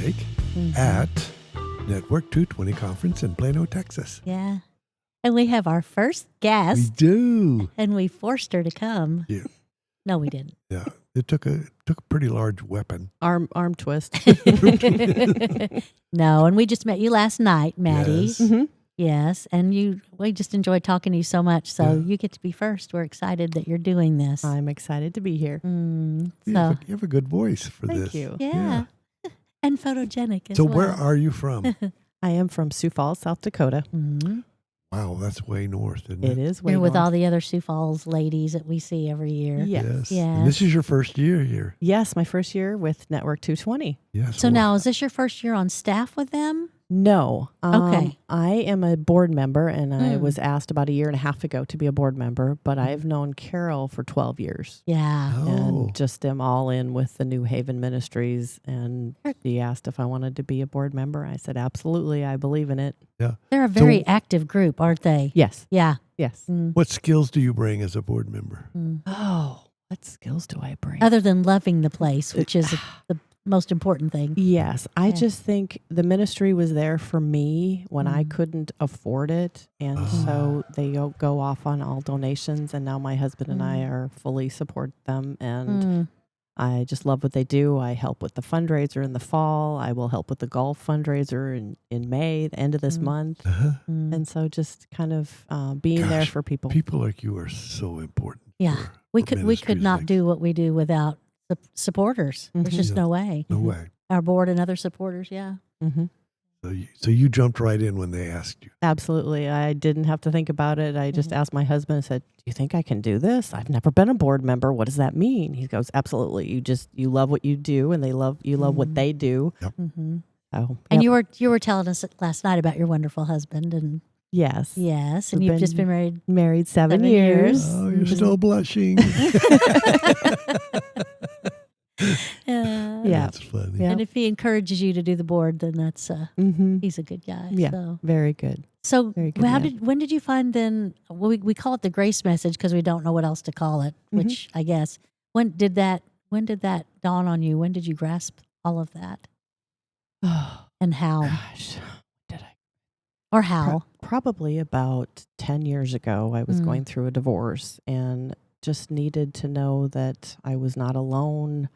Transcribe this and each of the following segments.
take at Network 220 Conference in Plano, Texas. Yeah. And we have our first We guest, do. and we forced her to come. Yeah. No, we didn't. Yeah. It took a pretty large weapon. Arm twist. No, and we just met you last night, Maddy. Yes. Mm-hmm. Yes, and we just enjoyed talking to you so much. So Yeah. you get to be first. We're excited that you're doing this. I'm excited to be here. You So have a good voice for Thank this. you. yeah. And photogenic as So well. where are you from? I am from Sioux Falls, South Dakota. Mm-hmm. Wow, that's way north, isn't It it? is way You're with north. all the other Sioux Falls ladies that we see every year. Yes. And this is your first year here. Yes, my first year with Network 220. Yes. So now, is this your first year on staff with them? No. Okay. I am a board member, and I was asked about a year and a half ago to be a board member, but I've known Carol for 12 years. Yeah. Oh. And just am all in with the new Haven Ministries. And she asked if I wanted to be a board member. I said, absolutely. I believe in it. Yeah. They're a very active group, aren't they? Yes. Yeah. Yes. What skills do you bring as a board member? Oh, what skills do I bring? Other than loving the place, which is the most important thing. Yes. I just think the ministry was there for me when I couldn't afford it. And so they go off on all donations. And now my husband and I are fully support them. And I just love what they do. I help with the fundraiser in the fall. I will help with the golf fundraiser in May, the end of this month. And so just kind of being there for people. People like you are so important. Yeah. for We could ministries not like do what we do without the supporters. There's just no way. No way. Our board and other supporters, yeah. Mm-hmm. So you jumped right in when they asked you. Absolutely. I didn't have to think about it. I just asked my husband and said, do you think I can do this? I've never been a board member. What does that mean? He goes, absolutely. You love what you do, and you love what they do. Yep. So, And you were telling us last night about your wonderful husband, and yes, yes, and We've you've just been married. married 7 7 years. years. Oh, you're still blushing. Yeah. That's funny. Yeah. And if he encourages you to do the board, then that's he's a good guy. Yeah, So, very good. Very good when did you find then? Well, we call it the grace message because we don't know what else to call it. Which I guess when did that dawn on you? When did you grasp all of that? Oh, And how? gosh. Did I? Or how? Probably about 10 years ago, I was going through a divorce and just needed to know that I was not alone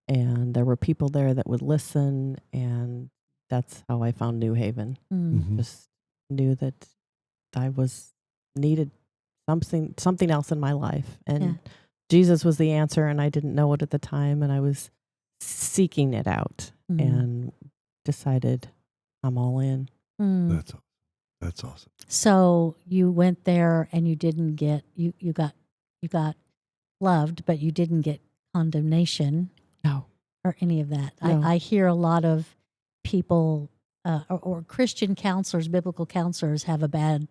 and there were people there that would listen. And that's how I found New Haven. Just knew that I needed something else in my life. And Jesus was the answer, and I didn't know it at the time. And I was seeking it out and decided I'm all in. That's awesome. So you went there and you didn't get you got loved, but you didn't get condemnation. No. Or any of that. No. I hear a lot of people or Christian counselors, biblical counselors have a bad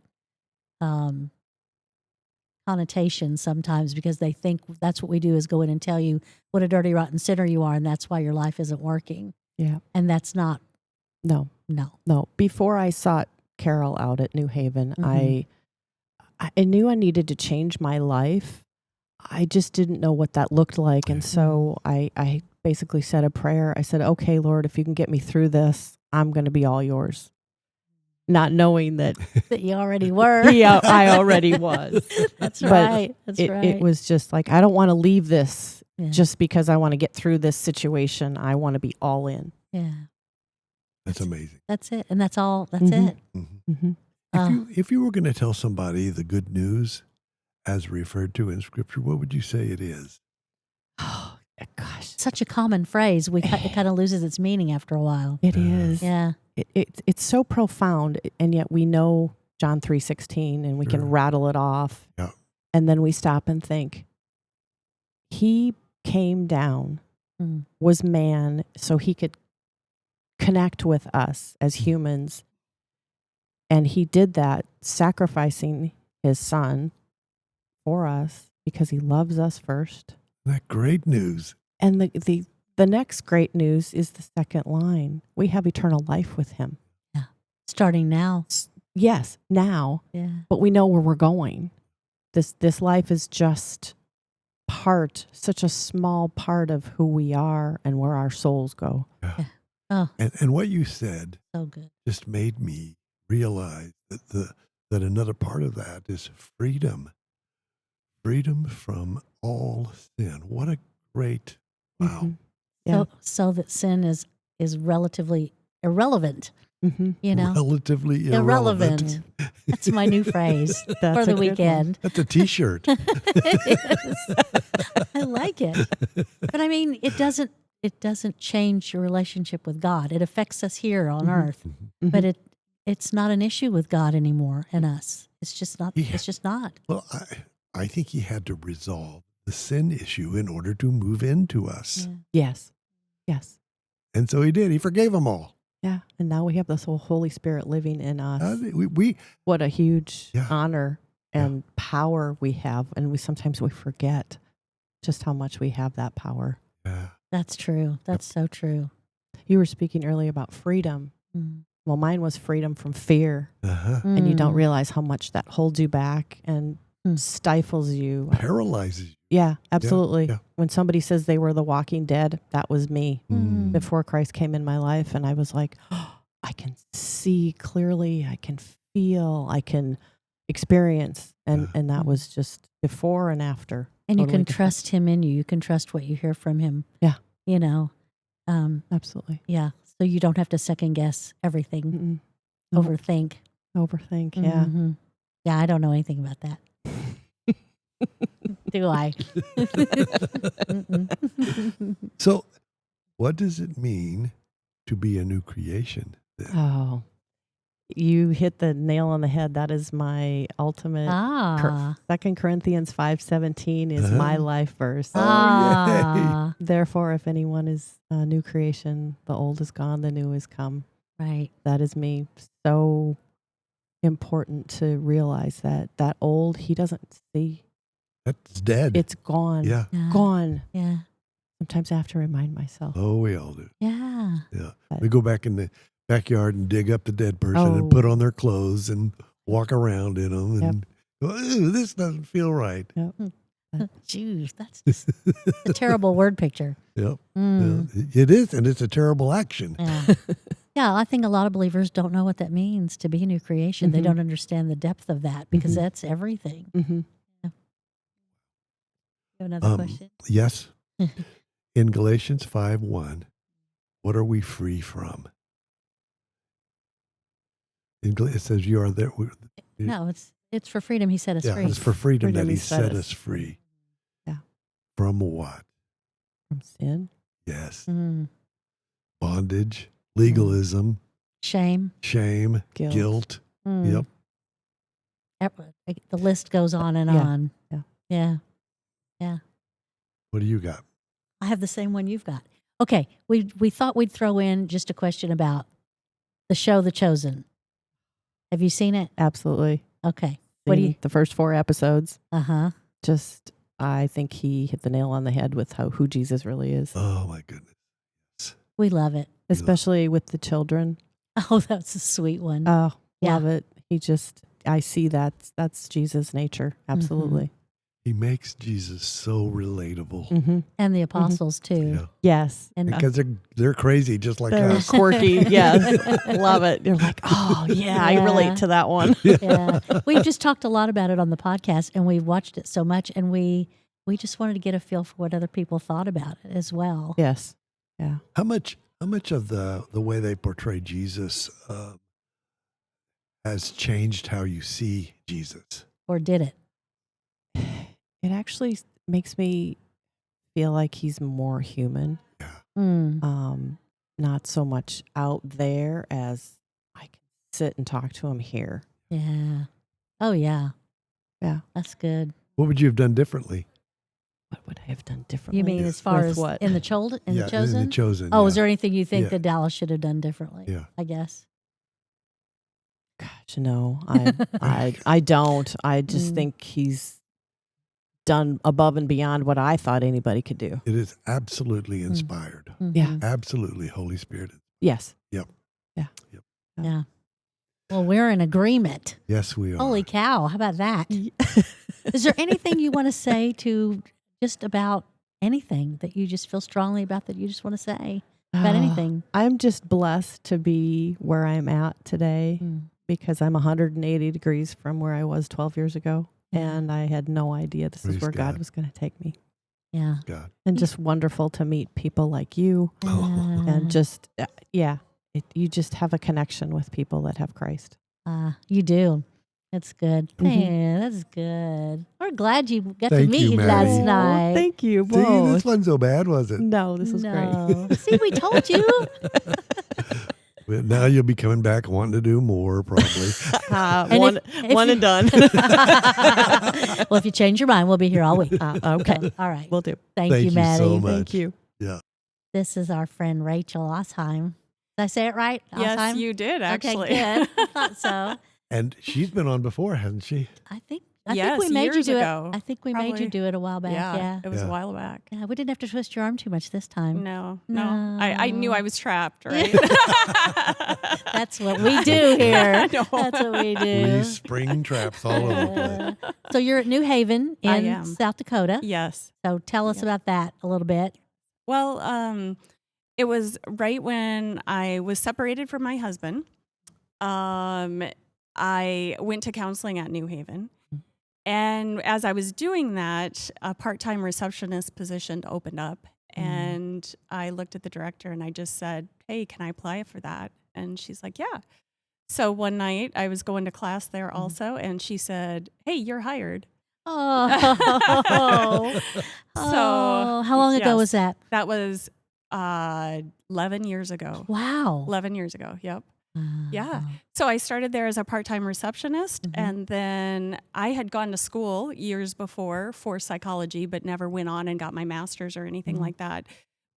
connotation sometimes because they think that's what we do is go in and tell you what a dirty, rotten sinner you are, and that's why your life isn't working. Yeah. And that's not. No. Before I sought Carol out at New Haven, I knew I needed to change my life. I just didn't know what that looked like. And so I basically said a prayer. I said, okay, Lord, if you can get me through this, I'm going to be all yours. Not knowing that That you already were. I already was. That's But right. That's right. It was just like, I don't want to leave this Yeah. just because I want to get through this situation. I want to be all in. Yeah. That's amazing. That's it. And that's all. That's it. If you were going to tell somebody the good news as referred to in Scripture, what would you say it is? Oh, gosh. Such a common phrase. It kind of loses its meaning after a while. It is. Yeah. It's so profound, and yet we know John 3:16, and we can rattle it off. Yeah. And then we stop and think, he came down, was man, so he could connect with us as humans. And he did that, sacrificing his son for us because he loves us first. That great news. And the next great news is the second line. We have eternal life with him. Yeah. Starting now. Yes, now. Yeah. But we know where we're going. This life is just such a small part of who we are and where our souls go. Yeah. Oh, And what you said so good. just made me realize that another part of that is freedom. Freedom from all sin. What a great wow. Mhm. Yeah. So that sin is relatively irrelevant. Mm-hmm. You know, Relatively irrelevant. irrelevant. That's my new phrase That's for a the good one. weekend. That's a T-shirt. It is. I like it, but I mean, it doesn't change your relationship with God. It affects us here on Mhm. earth, Mhm. but it's not an issue with God anymore and us. It's just not. Yeah. It's just not. Well, I think he had to resolve the sin issue in order to move into us. Yeah. Yes. Yes. And so he did. He forgave them all. Yeah. And now we have this whole Holy Spirit living in us. We What a huge Yeah. honor and power we have. And sometimes we forget just how much we have that power. That's true. That's so true. You were speaking earlier about freedom. Mm. Well, mine was freedom from fear. Uh-huh. And you don't Mm. realize how much that holds you back and Mm. stifles you. Paralyzes you. Yeah, absolutely. yeah. When somebody says they were the walking dead, that was me Mm. before Christ came in my life. And I was like, oh, I can see clearly. I can feel. I can experience. And that was just before and after. And you Totally can different. trust him in you. You can trust what you hear from him. Yeah. You know. Absolutely. Yeah. So you don't have to second guess everything. Mm-mm. No. Overthink. Overthink. Yeah. Mhm. Yeah. I don't know anything about that. Do I? Mm-mm. So, what does it mean to be a new creation then? Oh, you hit the nail on the head. That is my ultimate. Ah. 2 Corinthians 5:17 is my life verse. Ah. Therefore, if anyone is a new creation, the old is gone, the new is come. Right. That is me. So important to realize that old, he doesn't see. That's dead. It's gone. Yeah. Gone. Yeah. Sometimes I have to remind myself. Oh, we all do. Yeah. Yeah. But- We go back in the backyard and dig up the dead person Oh. and put on their clothes and walk around in them and go, "Ew, this doesn't feel right." Jeez, that's just a terrible word picture. Yep. Mm. Yeah. It is, and it's a terrible action. Yeah. Yeah, I think a lot of believers don't know what that means to be a new creation. They Mhm. don't understand the depth of that because Mhm. that's everything. Mm-hmm. You have another question? Yes. In Galatians 5:1, what are we free from? It says you are there. No, it's for freedom. He set us Yeah, free. it's for freedom, Freedom that he he set set us us free. Yeah. From what? From sin. Yes. Mm. Bondage, legalism, Shame. shame, guilt. Mm. Yep. The list goes on and Yeah. on. Yeah. Yeah. What do you got? I have the same one you've got. Okay. We thought we'd throw in just a question about the show The Chosen. Have you seen it? Absolutely. Okay. What do you? The first 4 episodes, Uh-huh. just I think he hit the nail on the head with who Jesus really is, Oh my goodness. We love it. especially with the children. Oh, that's a sweet one. Oh, Yeah. love it. I see that's Jesus' nature. Absolutely. He makes Jesus so relatable. Mm-hmm. And the apostles too. Yeah. Yes. And Because they're crazy just like They're us. quirky. Yes. Love it. You're like, oh, yeah, I Yeah. relate to that one. yeah, we've just talked a lot about it on the podcast, and we've watched it so much, and we just wanted to get a feel for what other people thought about it as well. Yes. Yeah. How much of the way they portray Jesus has changed how you see Jesus? Or did it? It actually makes me feel like he's more human. Yeah. Mm. Not so much out there as I can sit and talk to him here. Yeah. Oh yeah. Yeah. That's good. What would you have done differently? What would I have done differently? You mean as far With as what? in the chosen? In Yeah, the chosen? In the chosen. Oh, yeah. is there anything you think Yeah. that Dallas should have done differently? Yeah. I guess. Gosh, no, I don't. I just Mm. think he's done above and beyond what I thought anybody could do. It is absolutely inspired. Yeah. Mhm. Absolutely Holy Spirit. Yes. Yeah. Well, we're in agreement. Yes, we are. Holy cow. How about that? Is there anything you want to say to just about anything that you just feel strongly about that you just want to say? about anything? I'm just blessed to be where I'm at today Mm. because I'm 180 degrees from where I was 12 years ago. Yeah. And I had no idea this is Praise where God God. was going to take me. Yeah. God. And just wonderful to meet people like you. Oh. And just, you just have a connection with people that have Christ. You do. That's good. Mhm. Man, that's good. We're glad you got to Thank meet you, you Maddy. last night. Thank you See, this both. wasn't so bad, was it? No, this was great. No. See, we told you. Well, now you'll be coming back wanting to do more, probably. And One if you- and done. Well, if you change your mind, we'll be here all week. Okay. So, all right. Will do. Thank Thank you, you Maddy. so much. Thank you. Yeah. This is our friend Rachel Aasheim. Did I say it right? Yes, Aasheim? you did actually. Okay, good. I thought so. And she's been on before, hasn't she? I think Yes, we made you years do ago. it. I think we made you Probably. do it a while back. Yeah. It was Yeah. a while back. Yeah, we didn't have to twist your arm too much this time. No. No. I knew I was trapped, right? That's what we do here. No. That's what we do. These spring traps all over the place. So you're at New Haven I in am. South Dakota. Yes. So tell us Yes. about that a little bit. Well, it was right when I was separated from my husband. I went to counseling at New Haven. And as I was doing that, a part-time receptionist position opened up. And I looked at the director and I just said, "Hey, can I apply for that?" And she's like, "Yeah." So one night I was going to class there also, and she said, "Hey, you're hired." Oh. So, how long ago yes. was that? That was 11 years ago. Wow. 11 years ago. Yep. Yeah. So I started there as a part-time receptionist, and then I had gone to school years before for psychology, but never went on and got my master's or anything like that.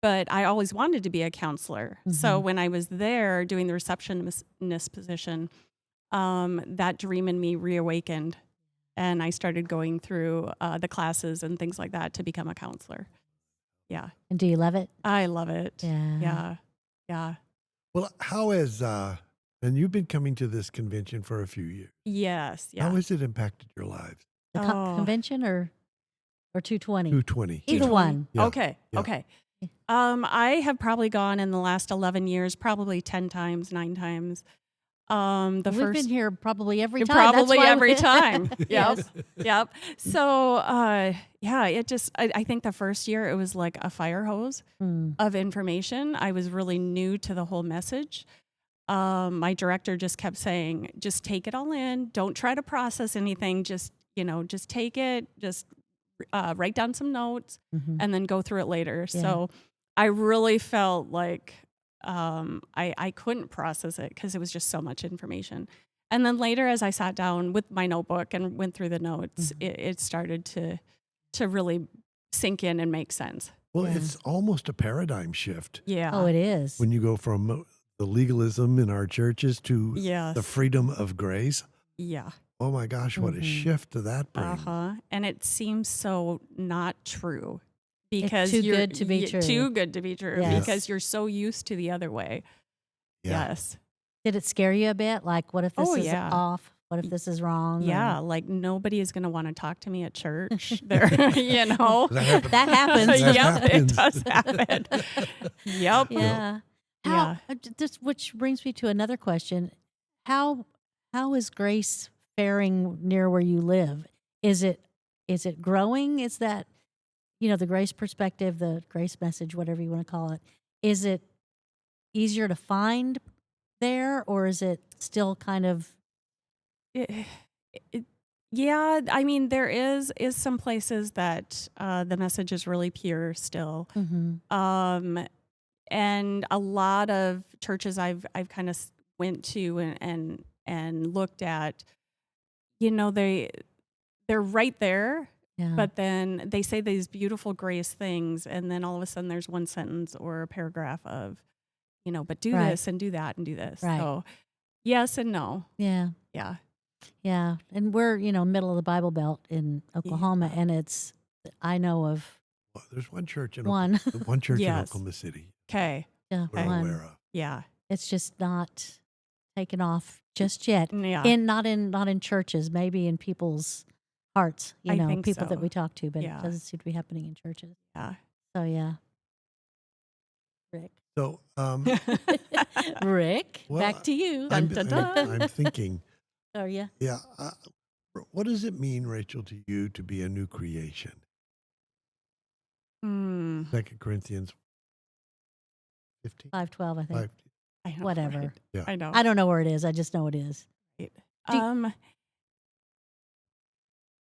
But I always wanted to be a counselor. So when I was there doing the receptionist position, that dream in me reawakened, and I started going through the classes and things like that to become a counselor. Yeah. And do you love it? I love it. Yeah. Yeah. Yeah. Well, how has, and you've been coming to this convention for a few years. Yes. Yeah. How has it impacted your lives? The convention or 220? 220. Either one. Yeah. Okay. Yeah. Okay. I have probably gone in the last 11 years, probably 10 times, 9 times. We've been here probably every time. Probably That's why every time. Yep. Yes. Yep. So, yeah, it just, I think the first year it was like a fire hose of information. I was really new to the whole message. My director just kept saying, just take it all in. Don't try to process anything. Just take it. Just write down some notes and then go through it later. Yeah. So I really felt like I couldn't process it because it was just so much information. And then later, as I sat down with my notebook and went through the notes, it started to really sink in and make sense. Well, Yeah. it's almost a paradigm shift Yeah. Oh, it is. when you go from the legalism in our churches to Yes. the freedom of grace. Yeah. Oh my gosh, what a shift that brings. And it seems so not true because too you're good to be true. Too good to be true Yes. because you're so used to the other way. Yeah. Yes. Did it scare you a bit? Like, what if this Oh, is yeah. off? What if this is wrong? Yeah, like nobody is going to want to talk to me at church. There, you know. That happens. That happens. That Yep, it happens. does happen. Yep. Yeah. Yeah. This, which brings me to another question. How is grace faring near where you live? Is it growing? Is that, the grace perspective, the grace message, whatever you want to call it, is it easier to find there, or is it still kind of Yeah, I mean, there is some places that the message is really pure still. And a lot of churches I've kind of went to and looked at, they're right there, yeah. but then they say these beautiful grace things, and then all of a sudden there's one sentence or a paragraph of, but do Right. this and do that and do this. Right. So yes and no. Yeah. Yeah. Yeah. And we're, middle of the Bible Belt in Oklahoma, and I know of Well, there's one church in one. one church in Yes. Oklahoma City Okay. Yeah, we're one. aware of. Yeah. It's just not taken off just yet. Yeah. Not in churches, maybe in people's hearts, I think people that so. we talk to, but Yeah. it doesn't seem to be happening in churches. Yeah. So yeah. Rick. So, Rick, well, back to you. I'm, Dun, dun, I'm, dun. I'm thinking, Are you? yeah. What does it mean, Rachel, to you to be a new creation? Hmm. 2 Corinthians 15, 5:12, I think. 5. I know, Whatever. right? Yeah. I know. I don't know where it is. I just know it is. Right. Do-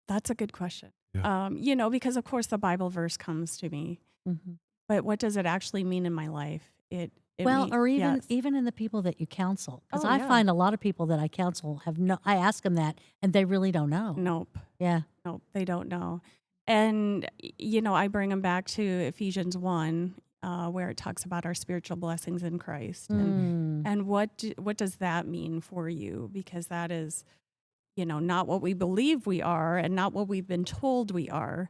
That's a good question. Yeah. Because of course the Bible verse comes to me, Mm-hmm. but what does it actually mean in my life? It Well, mean- or even yes. even in the people that you counsel, because Oh, I yeah. find a lot of people that I counsel have no. I ask them that, and they really don't know. Nope. Yeah. Nope. They don't know. And I bring them back to Ephesians 1, where it talks about our spiritual blessings in Christ, and what does that mean for you? Because that is, not what we believe we are, and not what we've been told we are.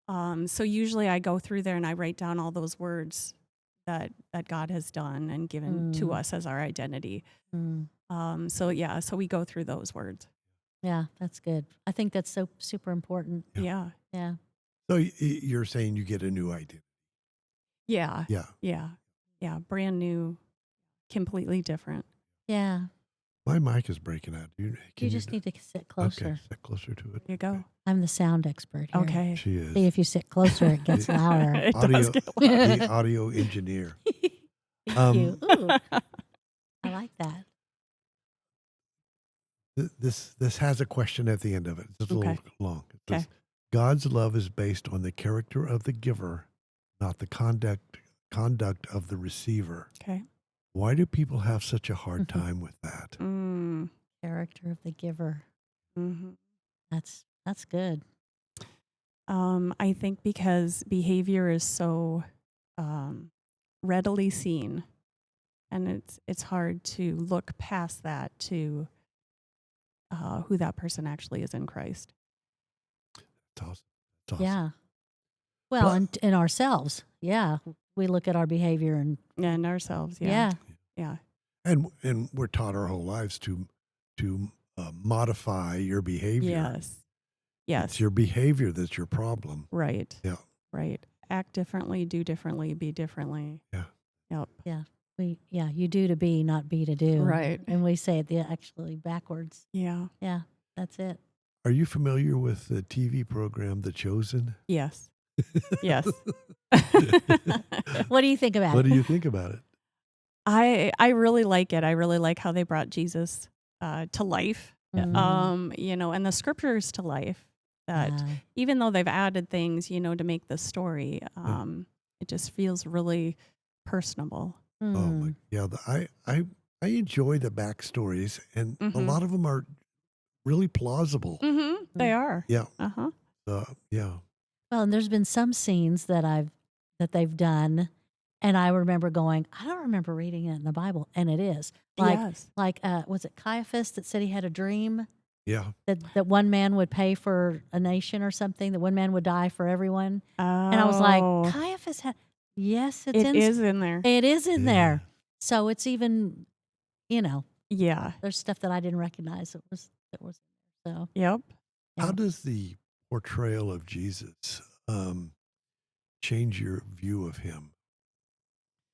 So usually I go through there and I write down all those words that God has done and given to us as our identity. So we go through those words. Yeah, that's good. I think that's so super important. Yeah. Yeah. So you're saying you get a new identity. Yeah. Yeah. Yeah. Yeah. Brand new, completely different. Yeah. My mic is breaking out. You just need to sit closer. Okay, sit closer to it. There you go. I'm the sound expert here. Okay. She is. See, if you sit closer, it gets louder. It audio, does get louder. the audio engineer. Thank you. Ooh, I like that. This has a question at the end of it. It's a Okay. little long. It Okay. says, God's love is based on the character of the giver, not the conduct of the receiver. Okay. Why do people have such a hard time with that? Mm. Character of the giver. Hmm. That's good. I think because behavior is so readily seen, and it's hard to look past that to who that person actually is in Christ. It's awesome. It's awesome. Yeah. Well, But- and in ourselves. Yeah. We look at our behavior and And ourselves. yeah. Yeah. And we're taught our whole lives to modify your behavior. Yes. Yes. It's your behavior that's your problem. Right. Yeah. Right. Act differently, do differently, be differently. Yeah. Yep. You do to be, not be to do. Right. And we say it actually backwards. Yeah. Yeah. That's it. Are you familiar with the TV program The Chosen? Yes. Yes. What do you think about What it? do you think about it? I really like it. I really like how they brought Jesus to life. Mhm. And the scriptures to life. That even though they've added things, to make the story, it just feels really personable. Oh my, yeah. I enjoy the backstories, and a Mhm. lot of them are really plausible. Mm-hmm. They are. Yeah. Uh-huh. Yeah. Well, and there's been some scenes that they've done, and I remember going, I don't remember reading it in the Bible, and it is Yes. was it Caiaphas that said he had a dream Yeah. that one man would pay for a nation or something, that one man would die for everyone, Oh. and I was like, Caiaphas had yes, it is in there. it is in Yeah. there, so it's even Yeah. there's stuff that I didn't recognize that was so Yep. How Yeah. does the portrayal of Jesus change your view of him?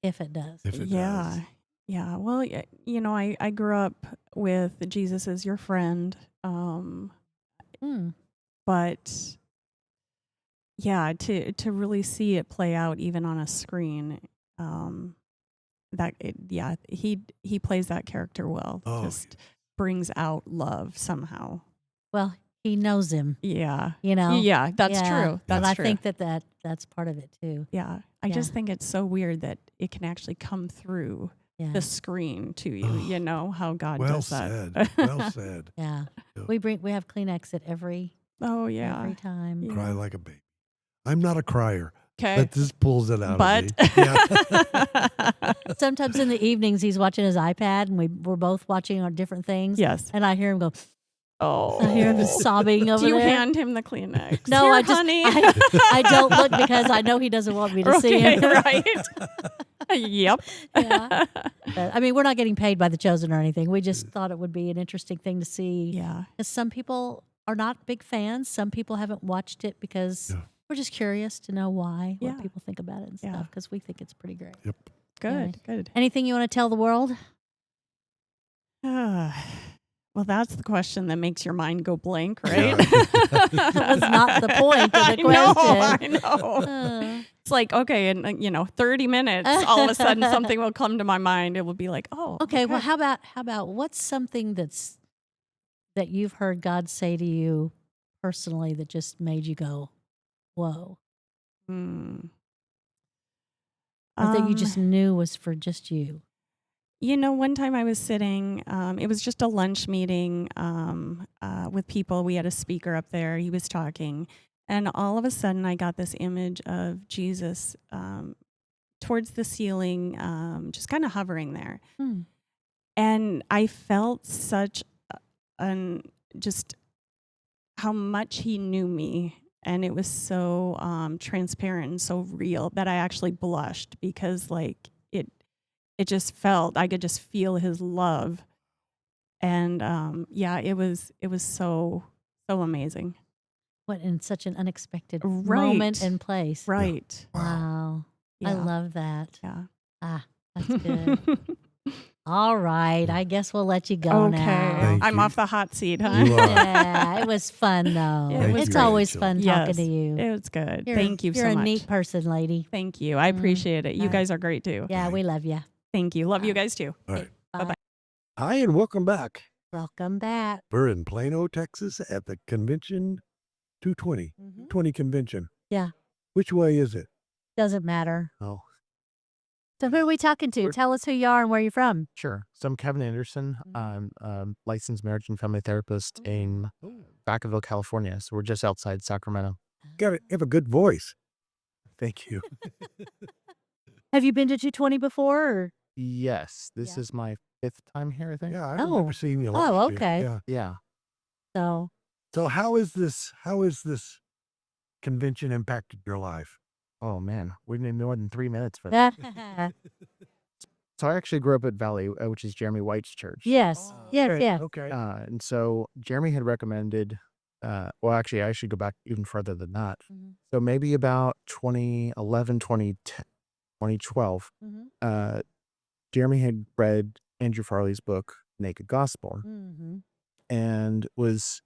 if it does. If it Yeah. does. Yeah. Well, I grew up with Jesus as your friend. But yeah, to really see it play out even on a screen, he plays that character well. Oh, Just brings out love somehow. Well, he knows him, Yeah. Yeah, That's true. But That's I true. think that's part of it too. Yeah. I just think it's so weird that it can actually come through Yeah, the screen to you. Oh, How God well does that. said. Well said. yeah. Yeah. We have Kleenex at every Oh time. Yeah. Cry like a baby. I'm not a crier, Okay. but this pulls it out But of me. Yeah. Sometimes in the evenings he's watching his iPad, and we're both watching on different things. yes. And I hear him go. Oh. I hear him sobbing over Do you there. hand him the Kleenex? No, Here, I just honey. I don't look because I know he doesn't want me to see Okay, him. right. Yep. Yeah. But, I mean, we're not getting paid by The Chosen or anything. We just thought it would be an interesting thing to see. Yeah. Because some people are not big fans. Some people haven't watched it because Yeah. we're just curious to know why, Yeah. what people think about it and Yeah. stuff. Because we think it's pretty great. Yep. Good, good. Anything you want to tell the world? Well, that's the question that makes your mind go blank, right? That was not the point of the question. I know. It's like, okay, in 30 minutes, all of a sudden something will come to my mind. It will be like, oh, Okay. Well, how about what's something that you've heard God say to you personally that just made you go, whoa, Hmm. or that you just knew was for just you? One time I was sitting, it was just a lunch meeting with people. We had a speaker up there. He was talking. And all of a sudden, I got this image of Jesus towards the ceiling, just kind of hovering there. Hmm. And I felt such just how much he knew me. And it was so transparent and so real that I actually blushed because, it just felt, I could just feel his love. And it was so amazing. What, in such an unexpected Right. moment and place. Right. Wow. I Yeah. love that. Yeah. That's good. All right. I guess we'll let you go Okay. now. Thank I'm you. off the hot seat, huh? You are. Yeah, it was fun though. It was It's great. always fun talking Yes, to you. it was good. You're, Thank you you're so a much. neat person, lady. Thank you. I appreciate it. You All right. guys are great too. Yeah, we love you. Thank you. Love you guys too. All right. Bye-bye. Hi, and welcome back. Welcome back. We're in Plano, Texas at the convention 220. 20 convention. Yeah. Which way is it? Doesn't matter. Oh, So who are we talking to? We're- Tell us who you are and where you're from. Sure. So I'm Kevin Anderson. I'm a licensed marriage and family therapist in Vacaville, California. So we're just outside Sacramento. have a good voice. Thank you. Have you been to 220 before? Or? Yes, this Yeah. is my 5th time here, I think. Yeah, I've Oh. never seen you. Oh, last year. okay. Yeah. Yeah. So So how is this convention impacted your life? Oh, man. We need more than 3 minutes for that. that. So I actually grew up at Valley, which is Jeremy White's church. Yes. Yes. Okay, Yeah. Okay. And so Jeremy had recommended, well, actually, I should go back even further than that. So maybe about 2011, 2010, 2012, Jeremy had read Andrew Farley's book, Naked Gospel, and it was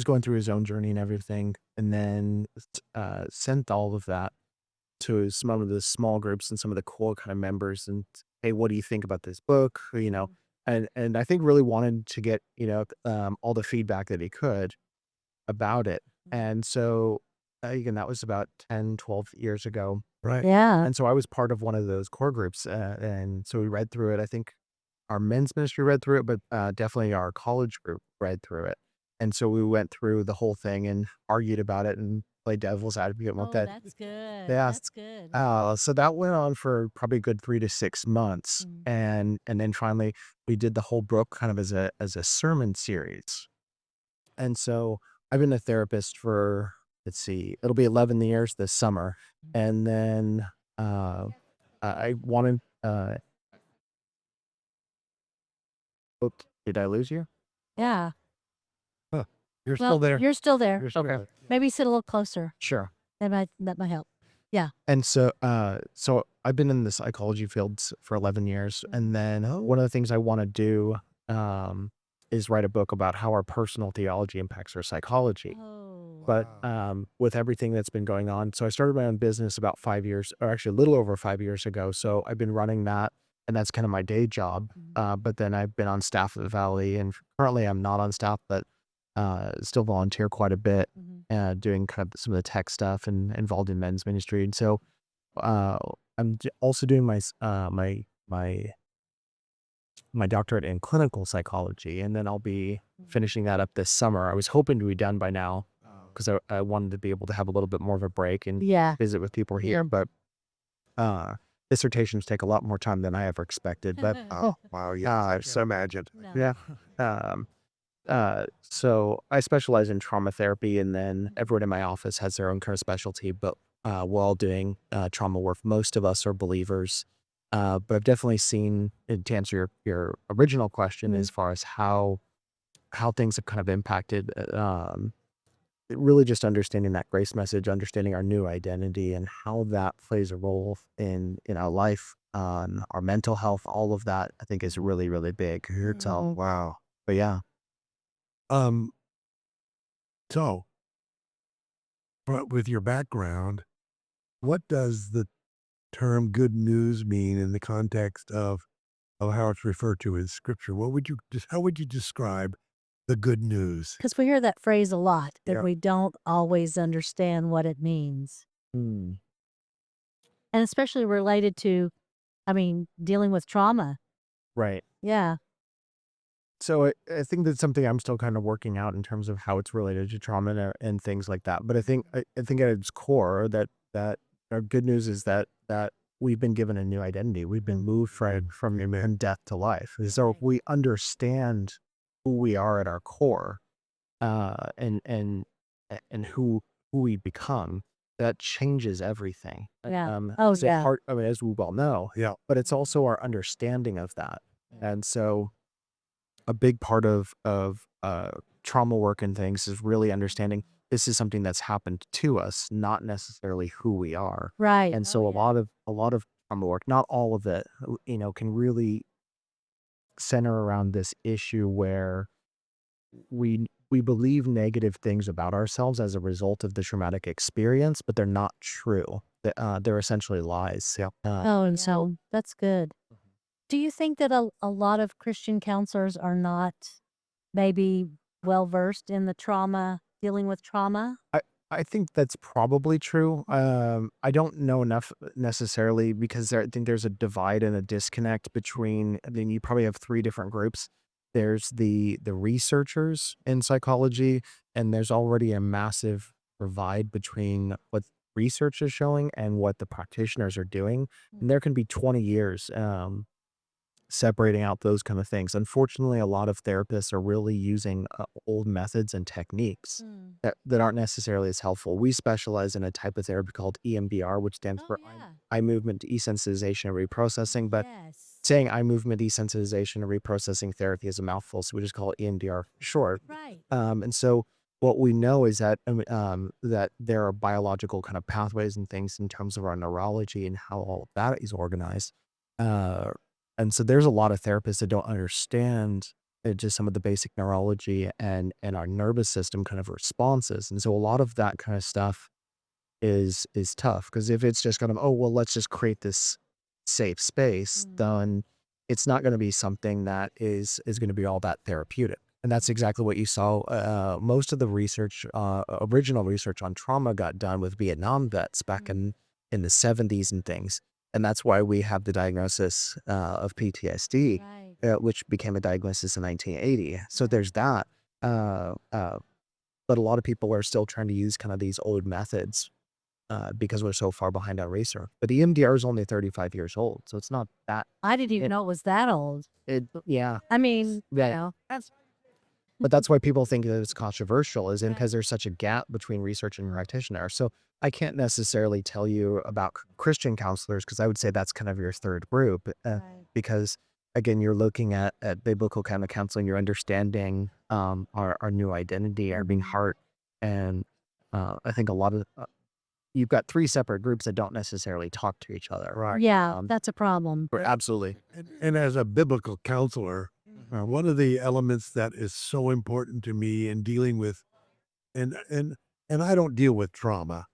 going through his own journey and everything, and then sent all of that to some of the small groups and some of the core kind of members, and hey, what do you think about this book? And I think really wanted to get all the feedback that he could about it. And so again, that was about 10, 12 years ago. Right. Yeah. And so I was part of one of those core groups, and so we read through it. I think our men's ministry read through it, but definitely our college group read through it. And so we went through the whole thing and argued about it and played devil's advocate with that. That's good. Yeah. That's good. So that went on for probably a good 3 to 6 months, and then finally we did the whole book kind of as a sermon series. And so I've been a therapist for, let's see, it'll be 11 years this summer, and then I wanted. Oops, did I lose you? Yeah. You're Well, still there. You're still there. You're still Okay. there. Maybe sit a little closer. Sure. That might help. And so, so I've been in the psychology fields for 11 years, and then one of the things I want to do is write a book about how our personal theology impacts our psychology. Oh. But with everything that's been going on, so I started my own business about 5 years, or actually a little over 5 years ago. So I've been running that, and that's kind of my day job. But then I've been on staff at the Valley, and currently I'm not on staff, but still volunteer quite a bit, doing kind of some of the tech stuff and involved in men's ministry. And so I'm also doing my doctorate in clinical psychology, and then I'll be finishing that up this summer. I was hoping to be done by now because I wanted to be able to have a little bit more of a break and Yeah. visit with people here, but dissertations take a lot more time than I ever expected. But Oh, wow. Yeah, I so imagined. No. yeah. So I specialize in trauma therapy, and then everyone in my office has their own kind of specialty, but we're all doing trauma work. Most of us are believers. But I've definitely seen, and to answer your original question, as far as how things have kind of impacted really just understanding that grace message, understanding our new identity and how that plays a role in our life, our mental health, all of that, I think is really, really big. So, wow. But yeah. Um, so, but with your background, what does the term good news mean in the context of how it's referred to in scripture? How would you describe the good news? Because we hear that phrase a lot, but Yeah. we don't always understand what it means. Hmm. And especially related to, dealing with trauma. Right. Yeah. So I think that's something I'm still kind of working out in terms of how it's related to trauma and things like that. But I think at its core that our good news is that we've been given a new identity. We've been moved from death to life. And so if Right. we understand who we are at our core, and who we become, that changes everything. Yeah. Oh, So yeah. I mean, as we well know, Yeah. but it's also our understanding of that. And so a big part of trauma work and things is really understanding this is something that's happened to us, not necessarily who we are. Right. And so Oh, yeah. a lot of trauma work, not all of it, can really center around this issue where we believe negative things about ourselves as a result of the traumatic experience, but they're not true. They're essentially lies. Yeah. Oh, and so that's good. Do you think that a lot of Christian counselors are not maybe well versed in the trauma, dealing with trauma? I think that's probably true. I don't know enough necessarily because I think there's a divide and a disconnect between. I mean, you probably have three different groups. There's the researchers in psychology, and there's already a massive divide between what research is showing and what the practitioners are doing. And there can be 20 years separating out those kind of things. Unfortunately, a lot of therapists are really using old methods and techniques Mm. that aren't necessarily as helpful. We specialize in a type of therapy called EMDR, which stands Oh, for yeah. eye movement desensitization and reprocessing. But Yes. saying eye movement desensitization and reprocessing therapy is a mouthful, so we just call it EMDR for short. Right. And so what we know is that there are biological kind of pathways and things in terms of our neurology and how all of that is organized. Uh, and so there's a lot of therapists that don't understand just some of the basic neurology and our nervous system kind of responses. And so a lot of that kind of stuff is tough because if it's just kind of, oh, well, let's just create this safe space, then it's not going to be something that is going to be all that therapeutic. And that's exactly what you saw. Most of the research, original research on trauma got done with Vietnam vets back in the 70s and things. And that's why we have the diagnosis of PTSD, Right. which became a diagnosis in 1980. So there's that. But a lot of people are still trying to use kind of these old methods because we're so far behind on research. But EMDR is only 35 years old, so it's not that. I didn't even know it was that old. Yeah. I mean, That's But that's why people think that it's controversial, is because there's such a gap between research and practitioner. So I can't necessarily tell you about Christian counselors because I would say that's kind of your third group. Right. Because again, you're looking at biblical kind of counseling, you're understanding our new identity, our being heart, and I think a lot of you've got three separate groups that don't necessarily talk to each other. Right. Yeah, that's a problem. Absolutely. And as a biblical counselor, one of the elements that is so important to me in dealing with, and and and I don't deal with trauma.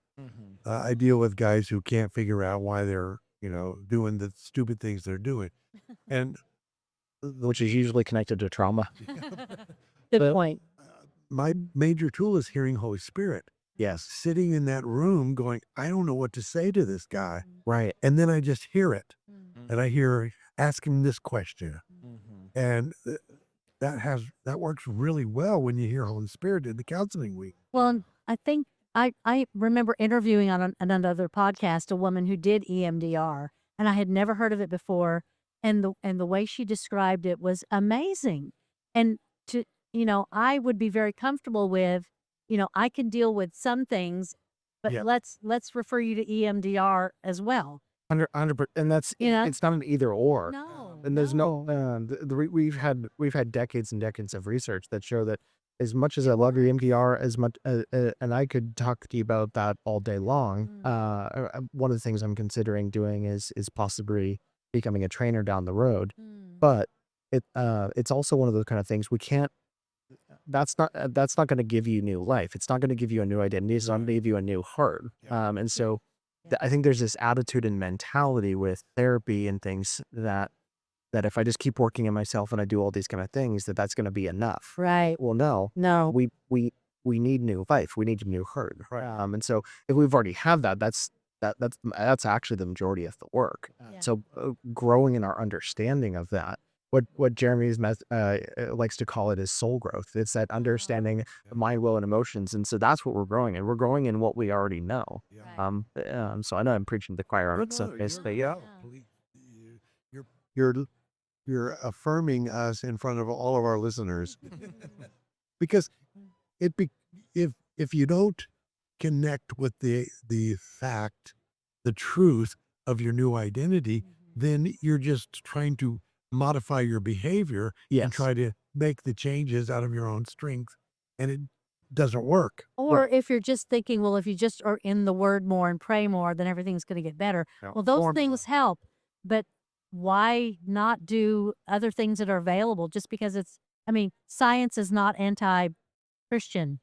I deal with guys who can't figure out why they're doing the stupid things they're doing, and Which is usually connected to trauma. Good point. my major tool is hearing Holy Spirit. Yes. Sitting in that room, going, I don't know what to say to this guy, Right. and then I just hear it, and I hear ask him this question, and that works really well when you hear Holy Spirit in the counseling week. Well, and I think I remember interviewing on another podcast a woman who did EMDR, and I had never heard of it before, and the way she described it was amazing. And I would be very comfortable with, I can deal with some things, but Yeah. let's refer you to EMDR as well. 100%, and that's it's not an either or. No, And there's no we've had decades and decades of research that show that as much as I love your MDR, as much, and I could talk to you about that all day long. One of the things I'm considering doing is possibly becoming a trainer down the road. But it's also one of those kind of things we can't. That's not going to give you new life. It's not going to give you a new identity. It's not going to give you a new heart. And so I think there's this attitude and mentality with therapy and things that if I just keep working on myself and I do all these kind of things, that's going to be enough. Right. Well, no, No. we need new life. We need a new heart. And so if we've already have that, that's actually the majority of the work. Yeah. So growing in our understanding of that, what Jeremy's likes to call it is soul growth. It's that understanding of mind, will, and emotions. And so that's what we're growing in. We're growing in what we already know. Right. So I know I'm preaching to the choir on No, some no, case, but you're, yeah. please, you're you're affirming us in front of all of our listeners because it be if you don't connect with the fact, the truth of your new identity, then you're just trying to modify your behavior and Yes. try to make the changes out of your own strength, and it doesn't work. Or if you're just thinking, well, if you just are in the word more and pray more, then everything's going to get better. Yeah. Well, those Formula. things help, but why not do other things that are available just because science is not anti-Christian,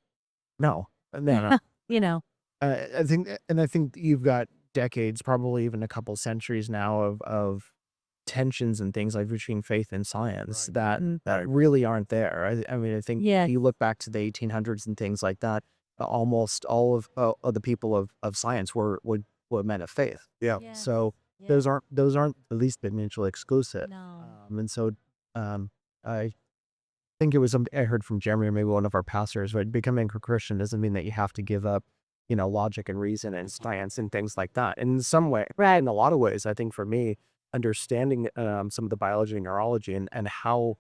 No. No. you know? I think you've got decades, probably even a couple centuries now of tensions and things like between faith and science that really aren't there. I think Yeah. you look back to the 1800s and things like that, almost all of the people of science were men of faith. Yeah. So Yeah. those aren't at least been mutually exclusive. No. And so I think it was something I heard from Jeremy or maybe one of our pastors, but becoming a Christian doesn't mean that you have to give up, logic and reason and science and things like that. And in some way, in a lot of ways, I think for me, understanding some of the biology and neurology and how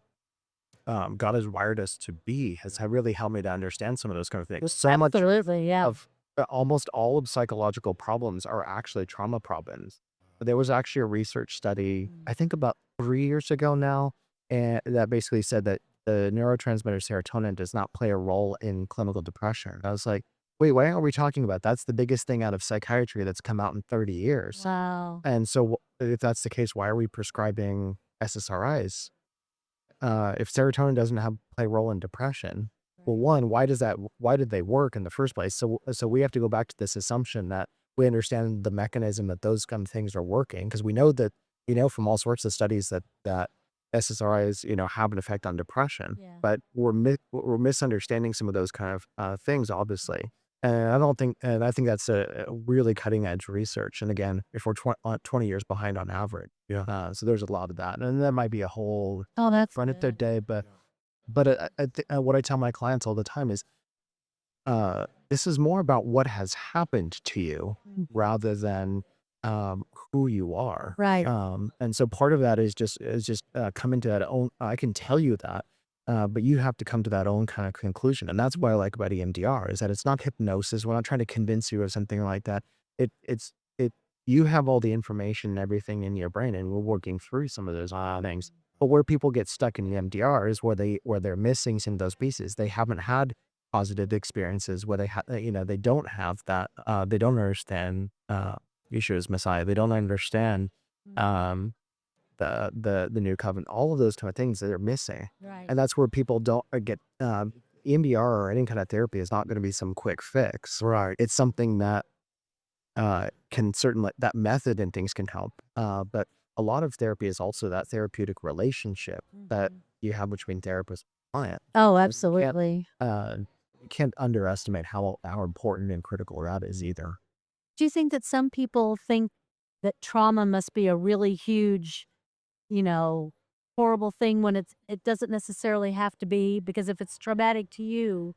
God has wired us to be has really helped me to understand some of those kind of things. So much Absolutely, yeah. of almost all of psychological problems are actually trauma problems. There was actually a research study, I think about 3 years ago now, and that basically said that the neurotransmitter serotonin does not play a role in clinical depression. I was like, wait, why aren't we talking about that? That's the biggest thing out of psychiatry that's come out in 30 years. Wow. And so if that's the case, why are we prescribing SSRIs? If serotonin doesn't play a role in depression, well, one, why did they work in the first place? So we have to go back to this assumption that we understand the mechanism that those kind of things are working, because we know from all sorts of studies that SSRIs, have an effect on depression, Yeah. but we're misunderstanding some of those kind of things, obviously. And I think that's a really cutting edge research. And again, if we're 20 years behind on average, so there's a lot of that, and that might be a whole That's front of their good. day. But what I tell my clients all the time is, this is more about what has happened to you rather than who you are. Right. And so part of that is just coming to that own. I can tell you that, but you have to come to that own kind of conclusion. And that's what I like about EMDR is that it's not hypnosis. We're not trying to convince you of something like that. It's you have all the information and everything in your brain, and we're working through some of those things. But where people get stuck in EMDR is where they're missing some of those pieces. They haven't had positive experiences where they don't have that. They don't understand Yeshua as Messiah. They don't understand the new covenant. All of those kind of things that are missing, Right. and that's where people don't get EMDR or any kind of therapy is not going to be some quick fix. Right. It's something that can certainly, that method and things can help. But a lot of therapy is also that therapeutic relationship that you have between therapist and client. Oh, You absolutely. can't underestimate how important and critical that is either. Do you think that some people think that trauma must be a really huge, horrible thing when it doesn't necessarily have to be, because if it's traumatic to you,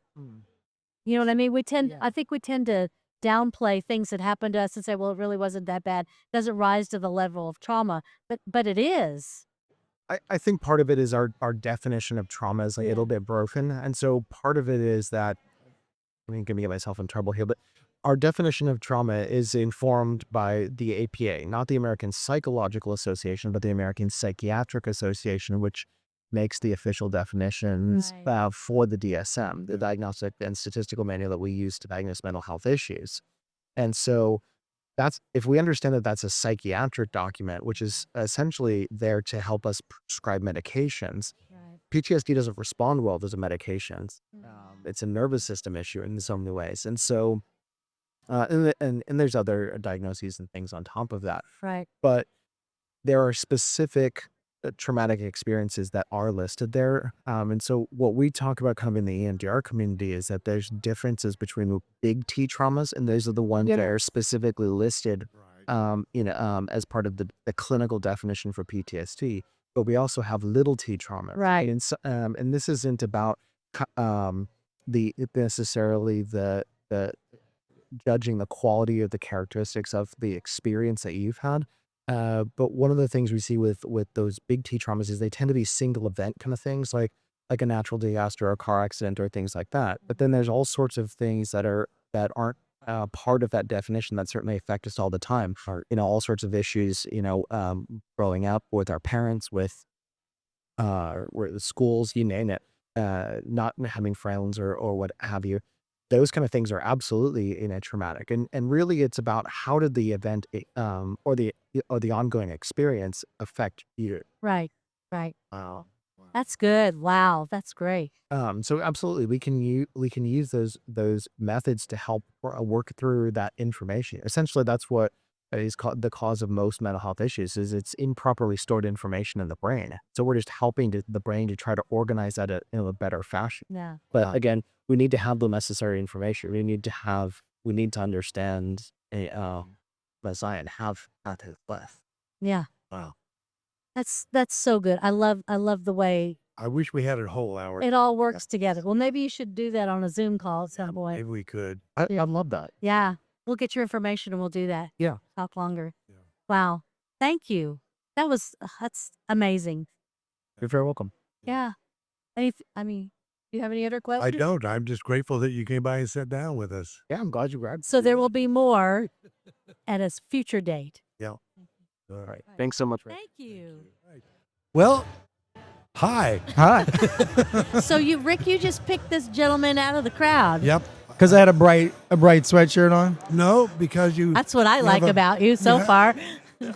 you know what I mean? I think we tend to downplay things that happen to us and say, well, it really wasn't that bad. It doesn't rise to the level of trauma, but it is. I think part of it is our definition of trauma is a little bit broken. And so part of it is that, I'm going to get myself in trouble here, but our definition of trauma is informed by the APA, not the American Psychological Association, but the American Psychiatric Association, which makes the official definitions Right. for the DSM, the Diagnostic and Statistical Manual that we use to diagnose mental health issues. And so that's, if we understand that that's a psychiatric document, which is essentially there to help us prescribe medications, Right. PTSD doesn't respond well to the medications. Mhm. It's a nervous system issue in so many ways. And so, and there's other diagnoses and things on top of that. Right. But there are specific traumatic experiences that are listed there. And so what we talk about kind of in the EMDR community is that there's differences between the big T traumas, and those are the ones that are specifically listed as part of the clinical definition for PTSD. But we also have little T traumas. Right. And, and this isn't about necessarily the judging the quality or the characteristics of the experience that you've had. But one of the things we see with those big T traumas is they tend to be single event kind of things, like a natural disaster or a car accident or things like that. But then there's all sorts of things that aren't part of that definition that certainly affect us all the time. Or, all sorts of issues, growing up with our parents, with the schools, you name it, not having friends or what have you. Those kind of things are absolutely traumatic, and really it's about how did the event or the ongoing experience affect you. Right. Right. Wow. That's good. Wow. That's great. So absolutely, we can use those methods to help work through that information. Essentially, that's what is called the cause of most mental health issues. Is it's improperly stored information in the brain. So we're just helping the brain to try to organize that in a better fashion. Yeah. But again, we need to have the necessary information. We need to understand Messiah and have at his death. Yeah. Wow. That's so good. I love the way I wish we had a whole hour. it all works together. Well, maybe you should do that on a Zoom call at some point. Maybe we could. I love that. Yeah. We'll get your information and we'll do that. Yeah. Talk longer. Yeah. Wow. Thank you. That's amazing. You're very welcome. Yeah. Do you have any other I questions? don't. I'm just grateful that you came by and sat down with us. Yeah, I'm glad you grabbed. So there will be more at a future date. Yeah. All right. Right. Thanks so much. Rick. Thank you. Well, hi. Hi. So Rick, you just picked this gentleman out of the crowd. Yep. Because I had a bright sweatshirt on. No, because you. That's what I like have a- about you so you ha- far.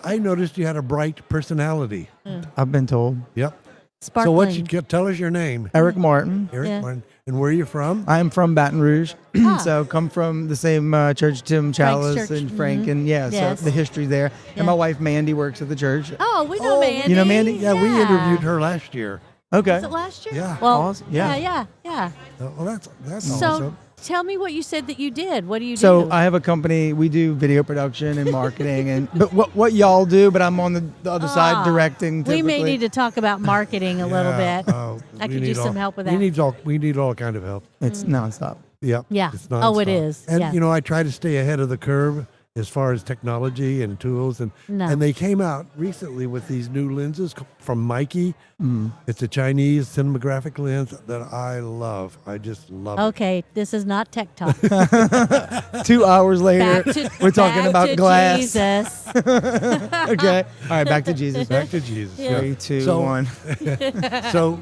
I noticed you had a bright personality. I've been told. Yep. Sparkling. So tell us your name, Eric Martin. Eric Yeah. Martin, and where are you from? I'm from Baton Rouge. Ah. So come from the same church, Tim Chalice church. and Frank. Mhm. And Yes. so the history there. Yeah. And my wife, Mandy, works at the church. Oh, we know Mandy. You know Mandy? Yeah, we interviewed her last year. Okay. Was it last year? Yeah. Well, Awesome. Yeah. yeah. Well, that's So awesome. tell me what you said that you did. What do you So do? I have a company. We do video production and marketing, but what y'all do. But I'm on the other side directing. We may typically. need to talk about marketing a little Yeah, bit. I we could need use some help with that. We need all kind of help. It's nonstop. Yep. Yeah. It's Oh, it nonstop. is. And Yeah. I try to stay ahead of the curve as far as technology and tools, and No. they came out recently with these new lenses from Mikey. Mm. It's a Chinese cinematographic lens that I love. I just love it. Okay, this is not tech talk. 2 hours later, Back to, we're talking back about to glass. Jesus. Okay. All right. Back to Jesus. Back to Jesus. Yeah. 3, 2, So- 1. So,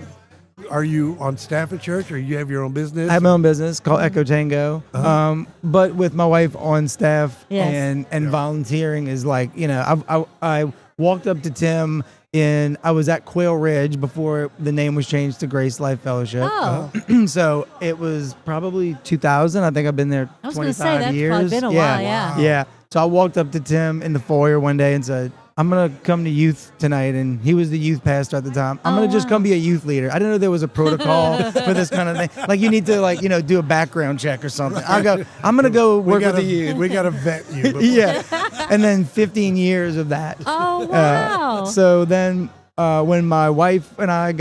are you on staff at church, or you have your own business? I have my own business called Echo Tango, Uh-huh. but with my wife on staff Yes. and volunteering is like, I walked up to Tim I was at Quail Ridge before the name was changed to Grace Life Fellowship. Oh, So it was probably 2000. I think I've been there I was going to 25 say that's years. probably been a while. Yeah. Wow. Yeah. So I walked up to Tim in the foyer one day and said, I'm going to come to youth tonight. And he was the youth pastor at the time. I'm Oh, going to just wow. come be a youth leader. I didn't know there was a protocol for this kind of thing. Like you need to do a background check or something. I'm going to go work with the youth. We got to vet you. before- Yeah. And then 15 years of that. Oh, wow. So then when my wife and I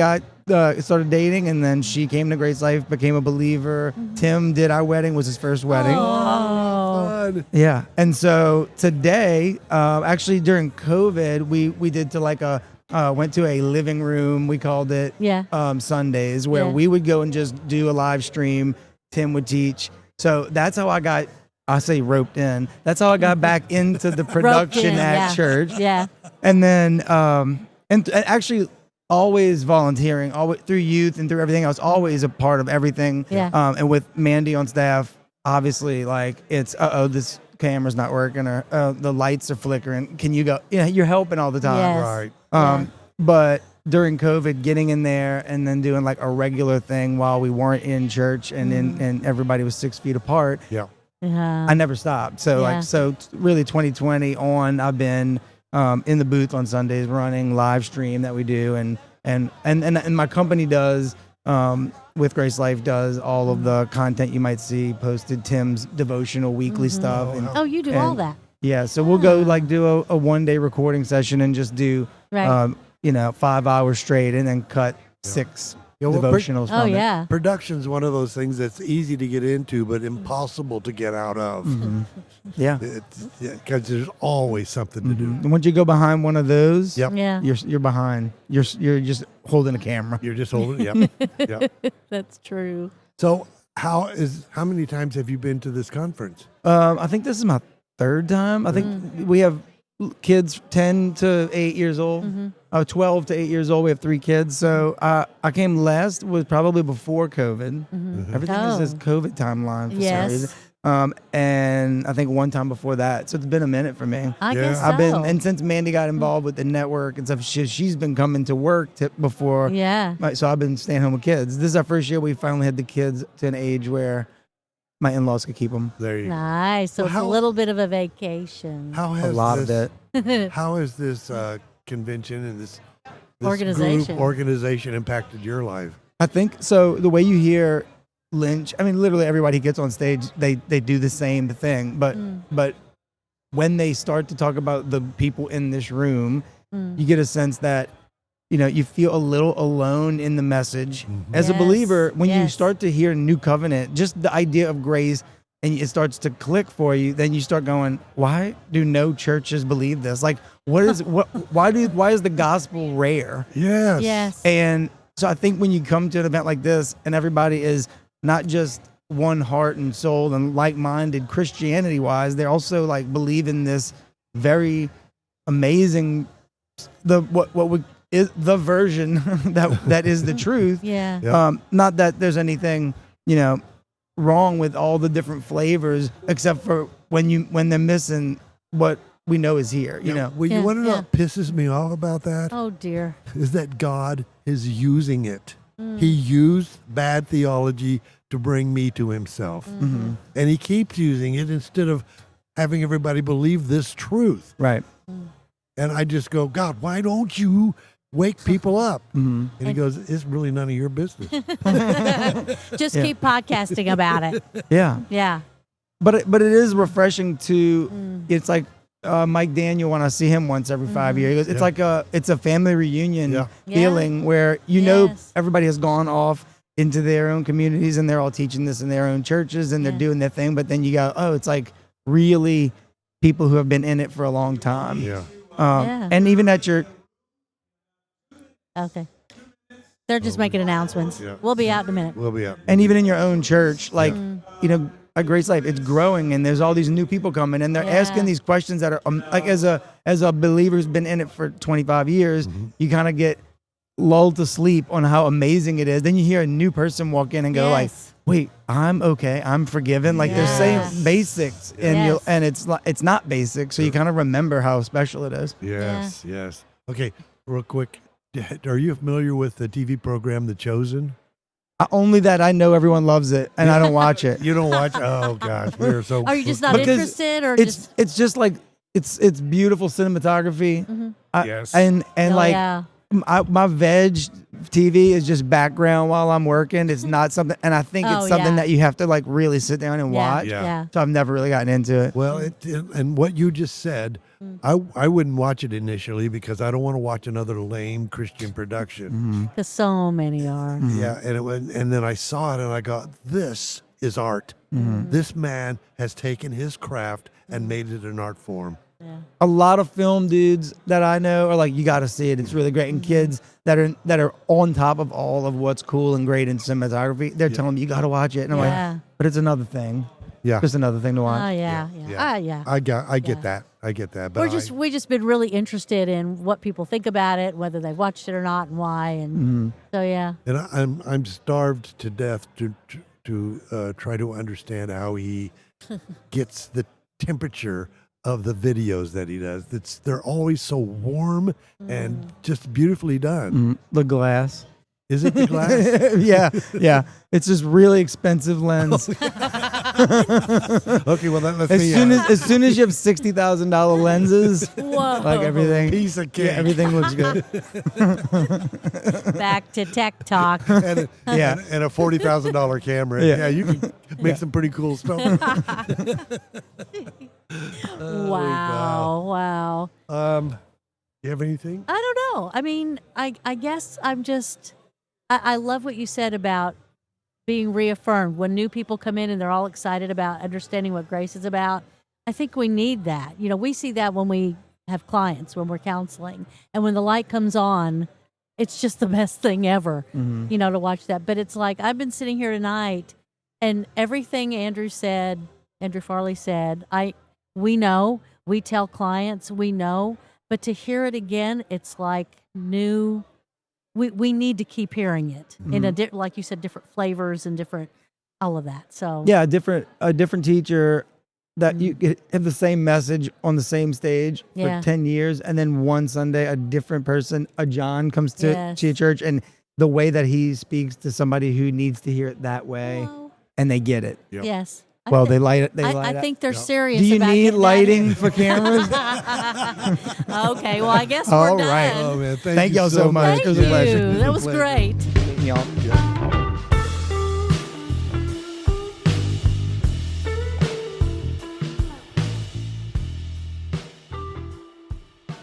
started dating, and then she came to Grace Life, became a believer. Tim did our wedding, was his first wedding. Oh. Fun. Yeah. And so today, actually during COVID, we did went to a living room, we called it Yeah. Sundays, where Yeah. we would go and just do a live stream. Tim would teach. So that's how I got, I say roped in. That's how I got back into the Roped production in, at yeah. church. Yeah. And then, and actually always volunteering, always through youth and through everything. I was always a part of everything. Yeah. And with Mandy on staff, obviously, like it's this camera's not working, or the lights are flickering. Can you go? Yeah, you're helping all the time. Yes. Right. Yeah. But during COVID, getting in there and then doing like a regular thing while we weren't in church and and everybody was 6 feet apart. Yeah. I never stopped. So Yeah. really 2020 on, I've been in the booth on Sundays running live stream that we do, and my company does with Grace Life does all of the content you might see posted, Tim's devotional weekly stuff. And, Oh, you do all that. yeah, so we'll go like do a 1 day recording session and just do Right. 5 hours straight and then cut 6 Yeah, well, devotionals Oh, from it. yeah. Production's one of those things that's easy to get into, but impossible to get out of. Yeah. Because there's always something to do. And once you go behind one of those, Yep. Yeah. you're behind. You're just holding a camera. You're just holding. Yep. Yep. That's true. So how many times have you been to this conference? I think this is my 3rd time. I think we have kids 10 to 8 years old. 12 to 8 years old. We have 3 kids. So I came last was probably before COVID. Everything is this COVID timeline for some reason. And I think one time before that. So it's been a minute for me. I guess so. I've been, and since Mandy got involved with the network and stuff, she's been coming to work before. Yeah. So I've been staying home with kids. This is our first year we finally had the kids to an age where my in-laws could keep them. There you go. Nice. So Well, it's how- a little bit of a vacation. How A has lot this, of it. How has this convention and this Organization. group organization impacted your life? I think so. The way you hear Lynch, I mean, literally everybody gets on stage, they do the same thing, but when they start to talk about the people in this room, you get a sense that you feel a little alone in the message. As a Yes, believer, when you yes. start to hear New Covenant, just the idea of grace, and it starts to click for you, then you start going, why do no churches believe this? Like, why is the gospel rare? Yes. Yes. And so I think when you come to an event like this and everybody is not just one heart and soul and like-minded Christianity wise, they're also like believe in this very amazing, is the version that is the truth. Yeah. Yeah. Not that there's anything, wrong with all the different flavors, except for when they're missing what we know is here, Well, Yeah, you want to know yeah. what pisses me off about that? Oh, dear. Is that God is using it. He used bad theology to bring me to himself. And he keeps using it instead of having everybody believe this truth. Right. And I just go, God, why don't you wake people up? And he goes, it's really none of your business. Just keep podcasting about it. Yeah. Yeah. But it is refreshing to. It's like Mike Daniel when I see him once every 5 years. He goes, it's a family reunion Yeah. feeling where know Yes. everybody has gone off into their own communities and they're all teaching this in their own churches and they're Yeah. doing their thing. But then you go, it's like really people who have been in it for a long time. Yeah. Yeah. And even at your Okay. They're just making announcements. Yeah. We'll be out in a minute. We'll be up. and even in your own church, like at Grace Life, it's growing and there's all these new people coming and they're Yeah. asking these questions that are like as a believer who's been in it for 25 years, you kind of get lulled to sleep on how amazing it is. Then you hear a new person walk in and go like, Yes. "Wait, I'm okay. I'm forgiven." Like they're saying Yes. basics and Yes. and it's not basic, so you kind of remember how special it is. Yes, yes. Okay, real quick. Are you familiar with the TV program The Chosen? Only that I know everyone loves it and I don't watch it. You don't watch? Oh, gosh. We're so. Are you just not Because interested or It's just like it's beautiful cinematography. Yes. And oh, like yeah. my veg TV is just background while I'm working. It's not something, and I think Oh, it's something yeah. that you have to like really sit down and Yeah. watch. Yeah. Yeah. So I've never really gotten into it. Well, and what you just said, I wouldn't watch it initially because I don't want to watch another lame Christian production. Because so many are. Yeah, and then I saw it and I got, this is art. This man has taken his craft and made it an art form. Yeah. A lot of film dudes that I know are like, you got to see it. It's really great. And kids that are on top of all of what's cool and great in cinematography, they're telling me you got to watch it. And I'm Yeah. like, but it's another thing. Yeah. Just another thing to watch. Oh, yeah. Yeah. Ah, yeah. I get that. I get that. But we just been really interested in what people think about it, whether they've watched it or not, and why. And so yeah. And I'm starved to death to try to understand how he gets the temperature of the videos that he does. They're always so warm and just beautifully done. The glass. Is it the glass? yeah. It's this really expensive lens. Okay, well that lets me. As soon as you have $60,000 lenses, Whoa. like everything, piece of cake. everything looks good. Back to tech talk. and a $40,000 camera. Yeah. Yeah, you can make some pretty cool stuff. Wow. You have anything? I don't know. I mean, I guess I'm just, I love what you said about being reaffirmed when new people come in and they're all excited about understanding what grace is about. I think we need that. You know, we see that when we have clients, when we're counseling, and when the light comes on, it's just the best thing ever, you know, to watch that. But it's like, I've been sitting here tonight and everything Andrew Farley said, we know, we tell clients, we know, but to hear it again, it's like new. We need to keep hearing it in like you said, different flavors and different, all of that. So Yeah, a different teacher that you could have the same message on the same stage Yeah. for 10 years, and then one Sunday a different person, a John, comes to your church, and the way that he speaks to somebody who needs to hear it that way, Well, and they get it. Yep. yes. Well, they light it. I think they're serious. Do you about need getting that lighting in. for cameras? Okay, well, I guess we're All done. right. Oh man, Thank you y'all so much. Thank It was a pleasure. you. That was Pleasure. great. Y'all.